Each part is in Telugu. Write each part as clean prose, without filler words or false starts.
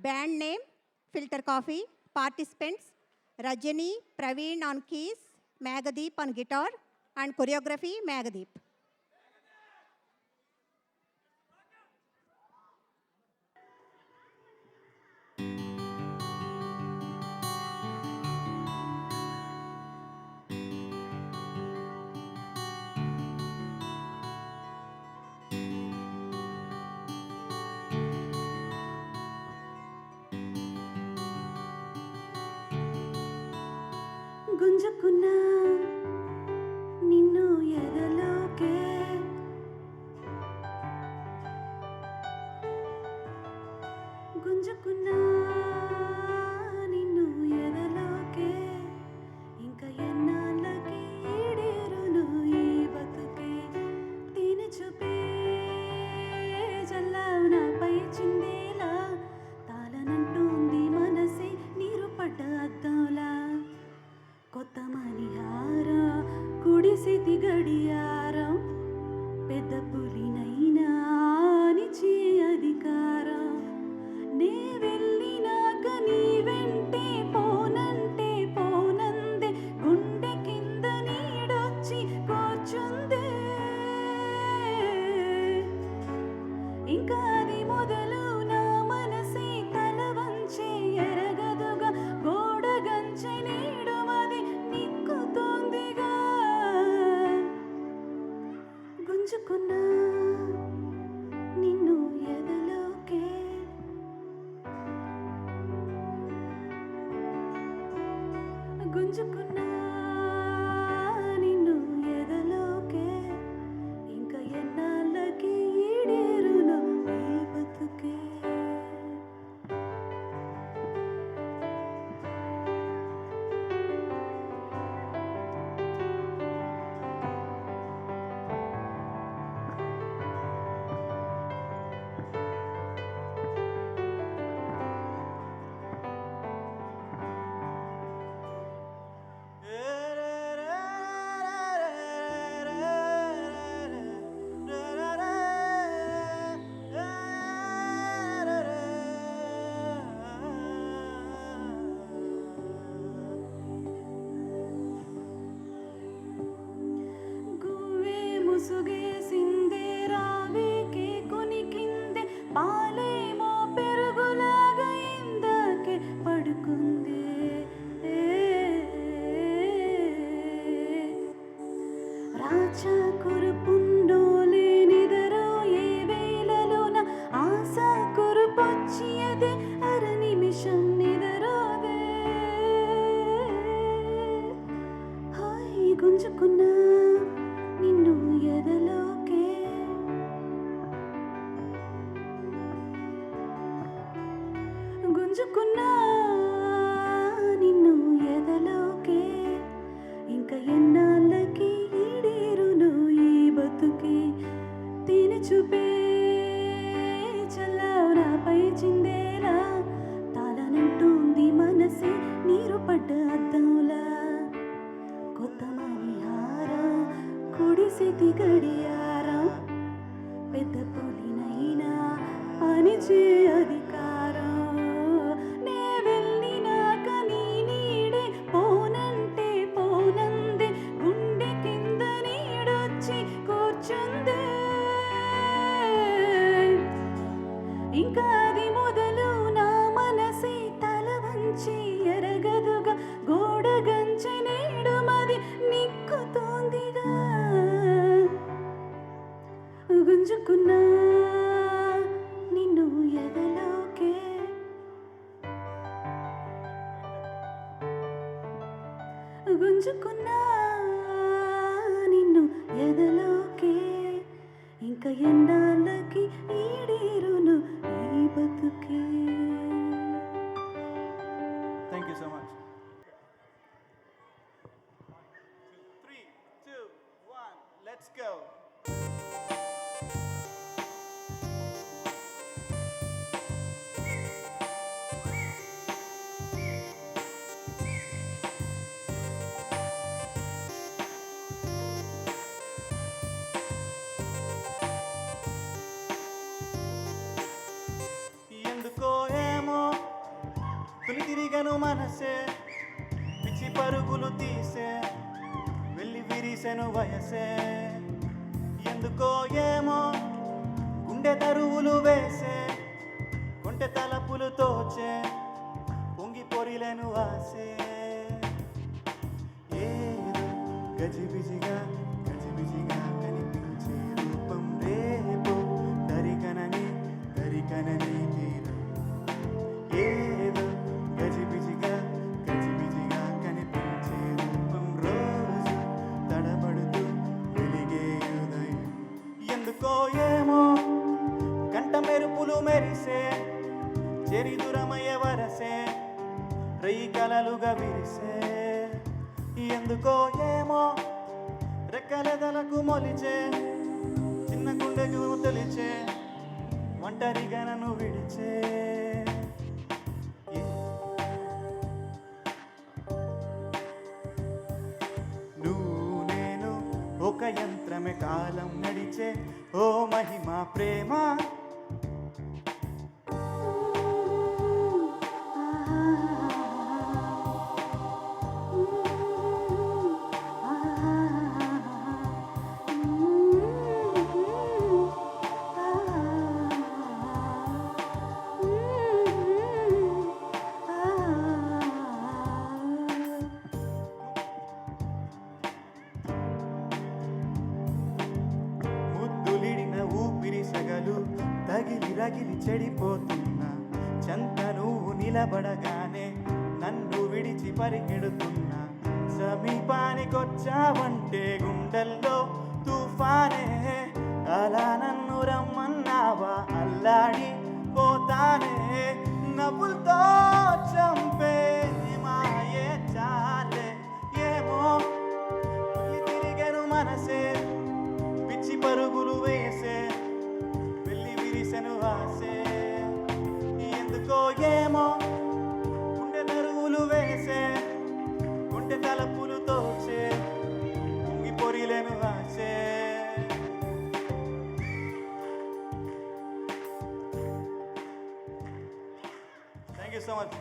Band name, Filter Coffee. Participants, Rajani, Praveen on keys, Magadeep on guitar, and choreography, Magadeep. గుంజుకున్నా నిన్ను ఎదలోకే గుంజుకున్నా నిన్ను ఎదలోకే ఇంకా ఎన్నాళ్ళకి ఈడేరును ఈ బతుకే తేనె చూపే జల్లావు నాపై చిందేలా తాళనంటోంది మనసే నీరు పడ్డ అద్దంలా కొత్త మణిహారం కుడిసితి గడియారం పెద్ద పులినైనా నిచే అధికారం నే వెళ్ళినాక నీ వెంటే పోనంటే పోనందే గుండె కింద నీడొచ్చి కూర్చుందే ఇంకా అది మొదలు నా మనసే తల వంచే ఎరగదుగా గోడగంచె నీడు మది నిక్కుతోందిగా గుంజుకున్నా నిన్ను ఎదలోకే గుంజుకున్నా నిన్ను ఎదలోకే ఇంకా ఎన్నాళ్ళకి ఈడేరును ఈ బతుకే గువ్వే ముసుగేసిందే రావేకే కొనికిందే పాలేమో పెరుగులాగా ఇందాకే పడుకుందే రాచా కురుపుండోలే నిదరో ఏ వేళలోన ఆశ కురుపొచ్చి అదే అర నిమిషం నిదరోదే హాయ్ గుంజుకున్నా నిన్ను ఎదలోకే గుంజుకున్నా నిన్ను ఎదలోకే ఇంకా ఎన్నాళ్ళకి ఈడేరును ఈ బతుకే తేనె చూపే చల్లావు నాపై చిందేలా తాళనంటోంది మనసే నీరు పడ్డ అద్దంలా కొత్త మణిహారం కుడిసితి గడియారం పెద్ద పులినైనా అనిచే అధికారం నే వెళ్ళినాక నీ నీడే పోనంటే పోనందే గుండె కింద నీడొచ్చి కూర్చుందే ఇంకా అది మొదలు నా మనసే తల వంచి ఎరగదుగా గోడగంచె నేడు మది నిక్కుతోందిగా గుంజుకున్నా నిన్ను ఎదలోకే గుంజుకున్నా నిన్ను ఎదలోకే ఇంకా ఎన్నాళ్ళకి ఈడేరును ఈ బతుకే. Thank you so much. 3, 2, 1, let's go. ఎందుకో తొలి తిరిగను మనసే పిచ్చి పరుగులు తీసే వెళ్ళి విరిసెను వయసే ఎందుకో ఏమో గుండె తరువులు వేసే కొంటె తలపులు తోచే పొంగి పొరిలను ఆసే ఏదో గజిబిజిగా గజిబిజిగా కనిపించే రూపం రేపు దరికనని దరికనని తీరం ఏదో గజిబిజిగా గజిబిజిగా కనిపించే రూపం రోజు తడబడుతూ వెలిగే ఉదయం ఎందుకో ఏమో కంట మెరుపులు మెరిసే చెరి దూరమయ్యే వరసే రై కలలుగా విరిసే ఎందుకో ఏమో రెక్కలెదలకు మొలిచే చిన్న గుండెకు తెలిచే ఒంటరిగా నన్ను విడిచే నువ్వు నేను ఒక యంత్రమే కాలం నడిచే ఓ మహిమ ప్రేమ ముద్దులిడిన ఊపిరి సగలు తగిలి రగిలి చెడిపోతున్నా చెంత నువ్వు నిలబడగానే నన్ను విడిచి పరిగెడుతున్నా సమీపానికొచ్చావంటే గుండెల్లో తుఫానే అలా నన్ను రమ్మన్నావా అల్లాడి పోతానే నవ్వులతో చంపే మాయే చాలే ఏమో తొలి తిరిగను మనసే పిచ్చి పరుగులు వేసే వెళ్ళి విరిసెను ఆసే ఎందుకో ఏమో గుండె తరువులు వేసే గుండె తలపులు తోచే పొంగి పొరిలేను ఆసే థ్యాంక్ యూ సో మచ్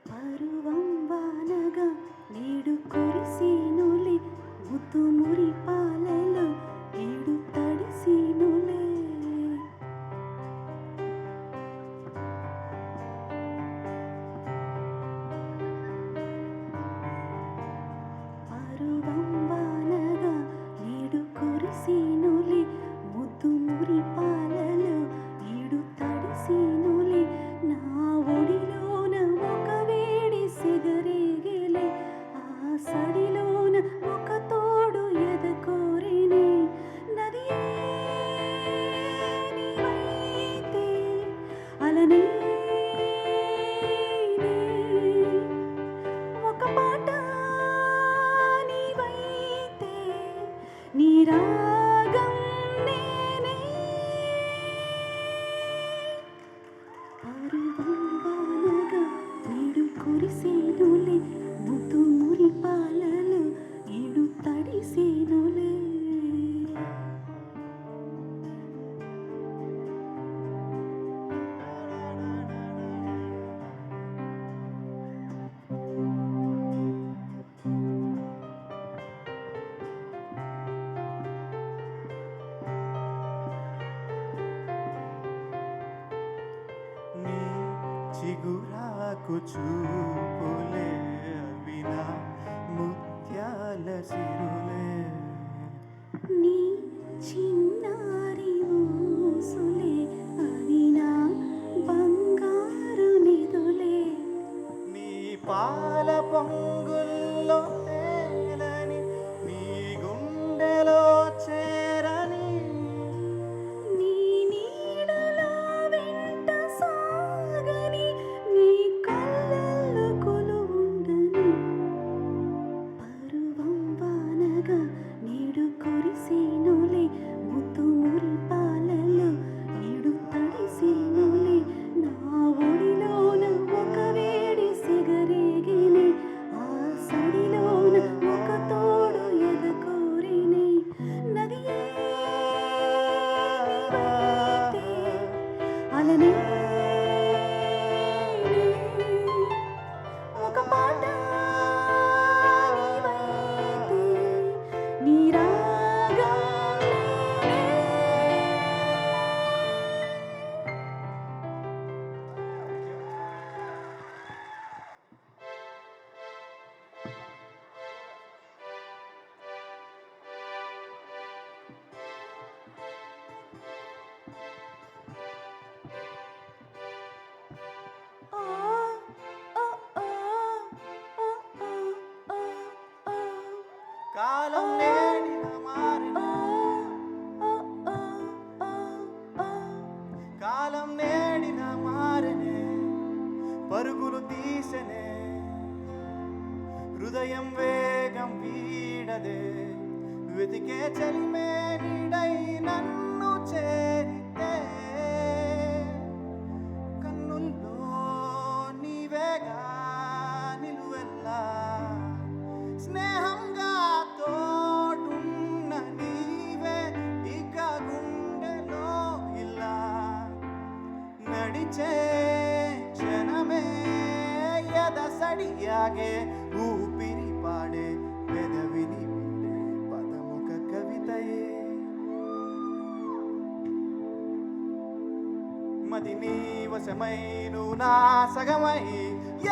పరువం వానగా నేడు కురిసినులే ముత్తు మురి పాలలో ఏడు తడిసినులే పరువం వానగా నేడు కురిసినులే ముత్తు మురి పాలలో ఏడు తడిసినులే నా ఒడిలోన ఒక వేడి సిగరేగిలే ఆ సడిలోన ఒక తోడు ఎదకోరినే నదియే నీవైతే అలనే ఒక పాట నీవైతే నీ రాగం నేనే పరువం వానగా నేడు కురిసేనులే ముద్దు మురి పాలలో ఏడు తడిసేనులే నీ చిగురాకు చూపులే వినా ముత్యాల సిరులే నీ చిన్నారి ఊసులే అవి నా బంగారు నిధులే నీ పాల పొంగుల్లో తేలని నీ గుండెలో చేరని నీ నీడలో చాలనే ఒక పాట నీవైతే నీ రాగం నేనే. ఓ ఓ ఓ ఓ ఓ ఓ కాలం నేడిన మారిన కాలం నేడిన మారనే పరుగులు తీసనే హృదయం వేగం వీడదే వెతికే చలిమే నీడై నన్ను చేరితే కన్నుల్లో నీవేగా నిలువెల్లా స్నేహంగా తోడున్న నీవే ఇక గుండెలో ఇలా నడిచే క్షణమే ఎదసడియాగే ఊపిరి పాడే పెదవిని వీడే పదముక కవితయే మది నీ వశమై నువ్వు నా సగమై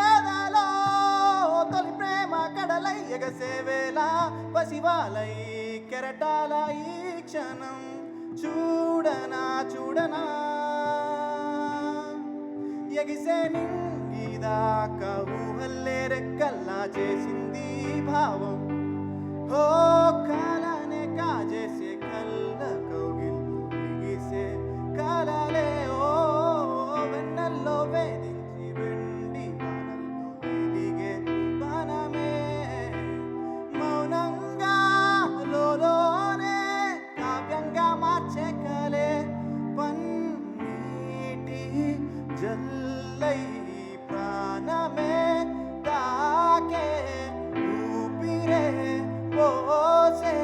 ఎదలో తొలి ప్రేమ కడలై ఎగసేవేలా పసివాలై కెరటాల ఈ క్షణం చూడనా చూడనా ఎగిసే నింగిదాకా ఊహల్లే రెక్కల్లా చేసింది భావం ఓ కాలానే కాజేసే కళ్ళ కౌగిల్లో ఎగిసే కాలాలే ఓ వెన్నెల్లో వేధించి వెండి వానల్లో వెలిగే బాణమే మౌనంగా లోలోనే కావ్యంగా మార్చే కలే పన్నీటి జల్లై ప్రాణమే తాకే ఊపిరే పోసే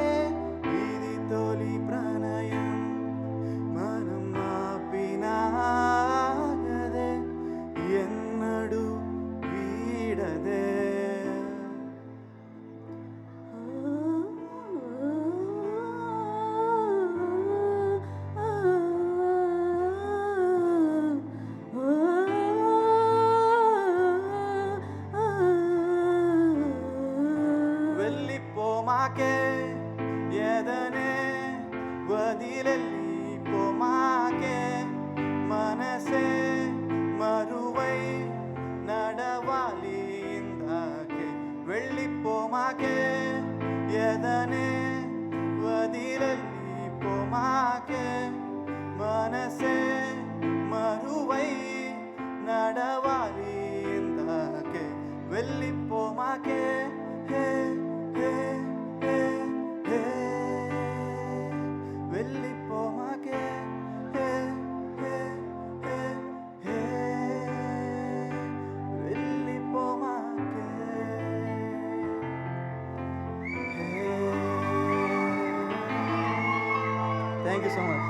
ఇది తొలి ప్రణయం మనం ఆపినాగదే ఎన్నడు వీడదే వెళ్ళిపోమాకే ఎదనే వదిలెళ్ళిపోమాకే మనసే మరువై నడవాలి ఇందాకే వెళ్ళిపోమాకే ఎదనే వదిలెళ్ళిపోమాకే మనసే మరువై నడవాలి ఇందాకే వెళ్ళిపోమాకే హే హే హే హే వెళ్ళిపోమాకే హే హే హే హే వెళ్ళిపోమాకే థ్యాంక్ యూ సో మచ్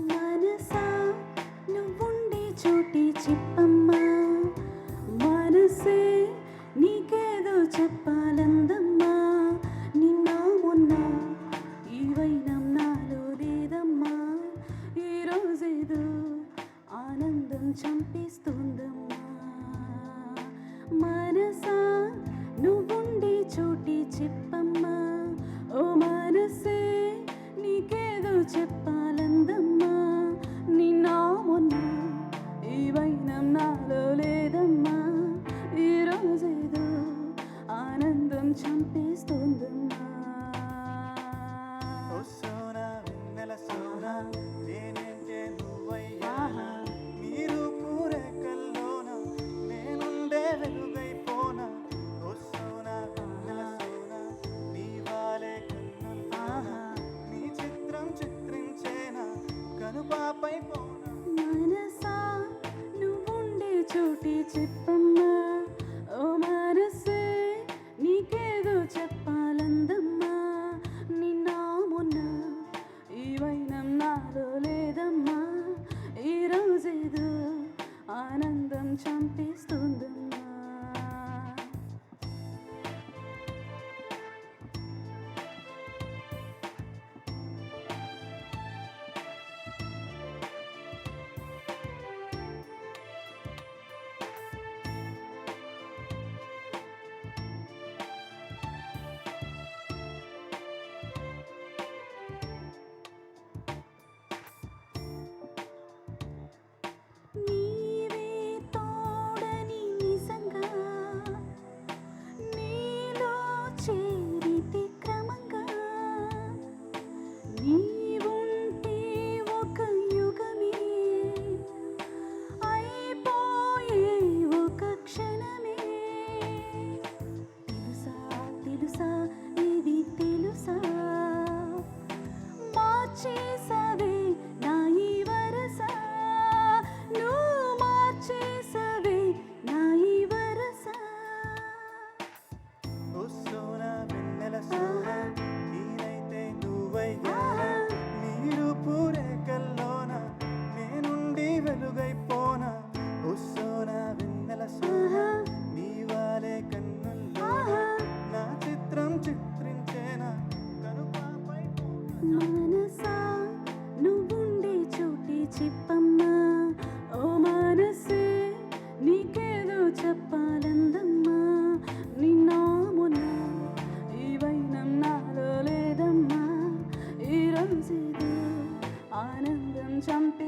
మనసా నువ్వుండే చోటి చెప్పమ్మా మనసే నీకేదో చెప్పాలందమ్మా నిన్న మొన్న ఈ వైనం నాలో లేదమ్మా ఈరోజేదో ఆనందం చంపేస్తుందమ్మా మనసా నువ్వుండే చోటి చెప్పమ్మా ఓ మనసే నీకేదో చెప్పాలందమ్మా నిన్న మొన్న ఈ వైనం నాలో లేదమ్మా ఈరోజేదో ఆనందం చంపేస్తోందమ్మా ఓ సోనా వెన్నెల సోనా మార్చేసవే నా ఈ వరస నువ్వు మార్చేసవే నా ఈ వరస ఓ సోనా వెన్నెల సోనా నేనైతే నువ్వయ్యానా నీరు పూరేకల్లోన నేనుండి వెలుగైపోనా ఓ సోనా వెన్నెల సోనా నీ వాలే కన్నుల్లో నా చిత్రం చిత్రించేనా కనుపాపై మనసా నువ్వుండే చోటి చెప్పమ్మా ఓ మనసే నీకేదో చెప్పాలందమ్మా నిన్నా మొన్న ఈ వైనం నాలో లేదమ్మా ఈ రోజేదో ఆనందం చంపే